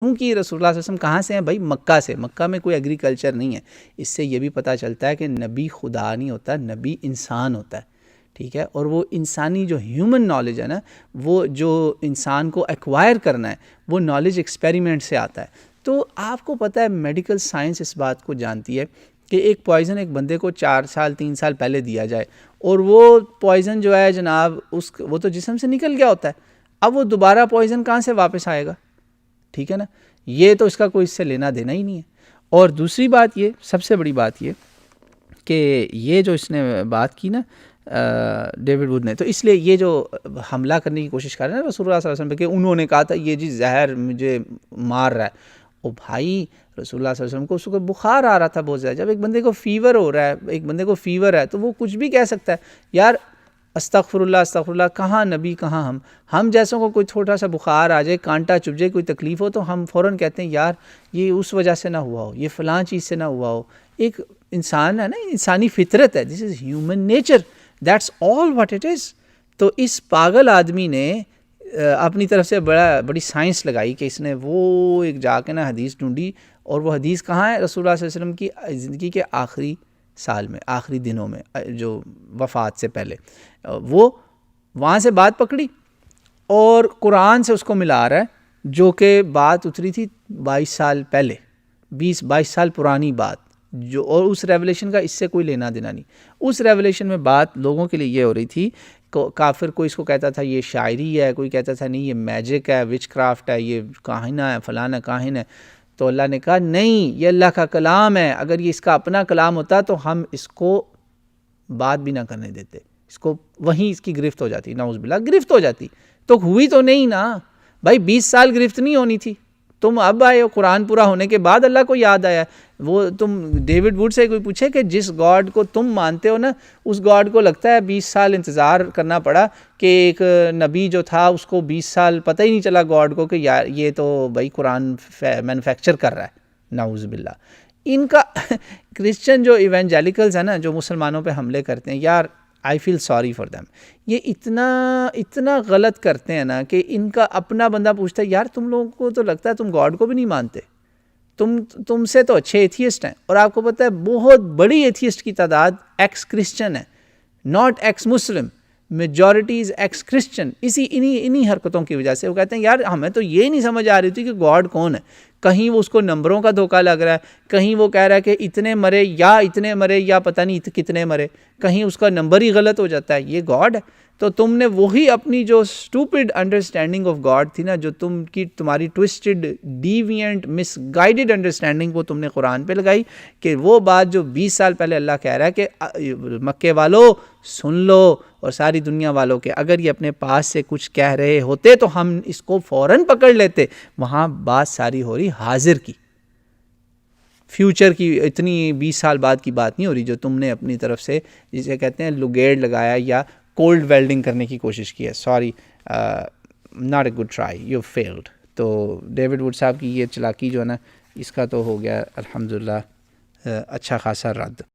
کیونکہ رسول اللہ صلی اللہ علیہ وسلم کہاں سے ہیں بھائی؟ مکہ سے. مکہ میں کوئی ایگریکلچر نہیں ہے. اس سے یہ بھی پتہ چلتا ہے کہ نبی خدا نہیں ہوتا، نبی انسان ہوتا ہے. ٹھیک ہے، اور وہ انسانی جو ہیومن نالج ہے نا، وہ جو انسان کو ایکوائر کرنا ہے، وہ نالج ایکسپیریمنٹ سے آتا ہے. تو آپ کو پتہ ہے میڈیکل سائنس اس بات کو جانتی ہے کہ ایک پوائزن ایک بندے کو 4 سال 3 سال پہلے دیا جائے اور وہ پوائزن جو ہے جناب وہ تو جسم سے نکل گیا ہوتا ہے. اب وہ دوبارہ پوائزن کہاں سے واپس آئے گا؟ ٹھیک ہے نا، یہ تو اس کا کوئی اس سے لینا دینا ہی نہیں ہے. اور دوسری بات یہ، سب سے بڑی بات یہ کہ یہ جو اس نے بات کی نا ڈیوڈ ووڈ نے، تو اس لیے یہ جو حملہ کرنے کی کوشش کر رہے ہیں نا رسول اللہ صلی اللہ علیہ وسلم پہ کہ انہوں نے کہا تھا یہ جی زہر مجھے مار رہا ہے. او بھائی، رسول اللہ صلی اللہ علیہ وسلم کو اس کو بخار آ رہا تھا بہت زیادہ. جب ایک بندے کو فیور ہو رہا ہے، ایک بندے کو فیور ہے، تو وہ کچھ بھی کہہ سکتا ہے. یار استغفر اللہ استغفر اللہ، کہاں نبی کہاں ہم جیسوں کو کوئی چھوٹا سا بخار آ جائے، کانٹا چبھ جائے، کوئی تکلیف ہو، تو ہم فوراً کہتے ہیں یار یہ اس وجہ سے نہ ہوا ہو، یہ فلاں چیز سے نہ ہوا ہو. ایک انسان ہے نا، انسانی فطرت ہے، this is human nature, that's all what it is. تو اس پاگل آدمی نے اپنی طرف سے بڑی سائنس لگائی کہ اس نے وہ ایک جا کے نا حدیث ڈھونڈی، اور وہ حدیث کہاں ہے؟ رسول اللہ صلی اللہ علیہ وسلم کی زندگی کے آخری سال میں، آخری دنوں میں، جو وفات سے پہلے. وہ وہاں سے بات پکڑی اور قرآن سے اس کو ملا رہا ہے، جو کہ بات اتری تھی 22 سال پہلے، 22 سال پرانی بات، جو اور اس ریولیشن کا اس سے کوئی لینا دینا نہیں. اس ریولیشن میں بات لوگوں کے لیے یہ ہو رہی تھی، کافر کوئی اس کو کہتا تھا یہ شاعری ہے، کوئی کہتا تھا نہیں یہ میجک ہے، وچ کرافٹ ہے، یہ کاہنہ ہے، فلانا کاہن ہے. تو اللہ نے کہا نہیں، یہ اللہ کا کلام ہے، اگر یہ اس کا اپنا کلام ہوتا تو ہم اس کو بات بھی نہ کرنے دیتے، اس کو وہیں اس کی گرفت ہو جاتی، نعوذ باللہ گرفت ہو جاتی. تو ہوئی تو نہیں نا بھائی، 20 سال گرفت نہیں ہونی تھی. تم اب آئے ہو، قرآن پورا ہونے کے بعد اللہ کو یاد آیا. وہ تم ڈیوڈ ووڈ سے کوئی پوچھے کہ جس گاڈ کو تم مانتے ہو نا، اس گاڈ کو لگتا ہے 20 سال انتظار کرنا پڑا کہ ایک نبی جو تھا اس کو 20 سال پتہ ہی نہیں چلا گاڈ کو کہ یار یہ تو بھائی قرآن مینوفیکچر کر رہا ہے. نعوذ باللہ. ان کا کرسچن جو ایونجیلیکلز ہیں نا، جو مسلمانوں پہ حملے کرتے ہیں، یار آئی فیل سوری فار دیم. یہ اتنا غلط کرتے ہیں نا کہ ان کا اپنا بندہ پوچھتا ہے یار تم لوگوں کو تو لگتا ہے تم گاڈ کو بھی نہیں مانتے، تم سے تو اچھے ایتھیسٹ ہیں. اور آپ کو پتہ ہے بہت بڑی ایتھیسٹ کی تعداد ایکس کرسچن ہے، not x Muslim. Majority is x Christian. انہی حرکتوں کی وجہ سے وہ کہتے ہیں یار ہمیں تو یہ نہیں سمجھ آ رہی تھی کہ گاڈ کون ہے. کہیں وہ اس کو نمبروں کا دھوکہ لگ رہا ہے، کہیں وہ کہہ رہا ہے کہ اتنے مرے یا پتہ نہیں کتنے مرے، کہیں اس کا نمبر ہی غلط ہو جاتا ہے. یہ گاڈ ہے. تو تم نے وہی اپنی جو اسٹوپڈ انڈرسٹینڈنگ آف گاڈ تھی نا، جو تمہاری ٹوسٹڈ ڈیوینٹ مس گائیڈڈ انڈرسٹینڈنگ، وہ تم نے قرآن پہ لگائی کہ وہ بات جو 20 سال پہلے اللہ کہہ رہا ہے کہ مکے والوں سن لو، اور ساری دنیا والوں کے، اگر یہ اپنے پاس سے کچھ کہہ رہے ہوتے تو ہم اس کو فوراً پکڑ لیتے. وہاں بات ساری ہو رہی حاضر کی، فیوچر کی. اتنی 20 سال بعد کی بات نہیں ہو رہی جو تم نے اپنی طرف سے جسے کہتے ہیں لوگیڑ لگایا یا کولڈ ویلڈنگ کرنے کی کوشش کی ہے. Sorry, not a good try, you field. تو ڈیوڈ ووڈ صاحب کی یہ چلاکی جو ہے نا، اس کا تو ہو گیا الحمدللہ اچھا خاصا رد.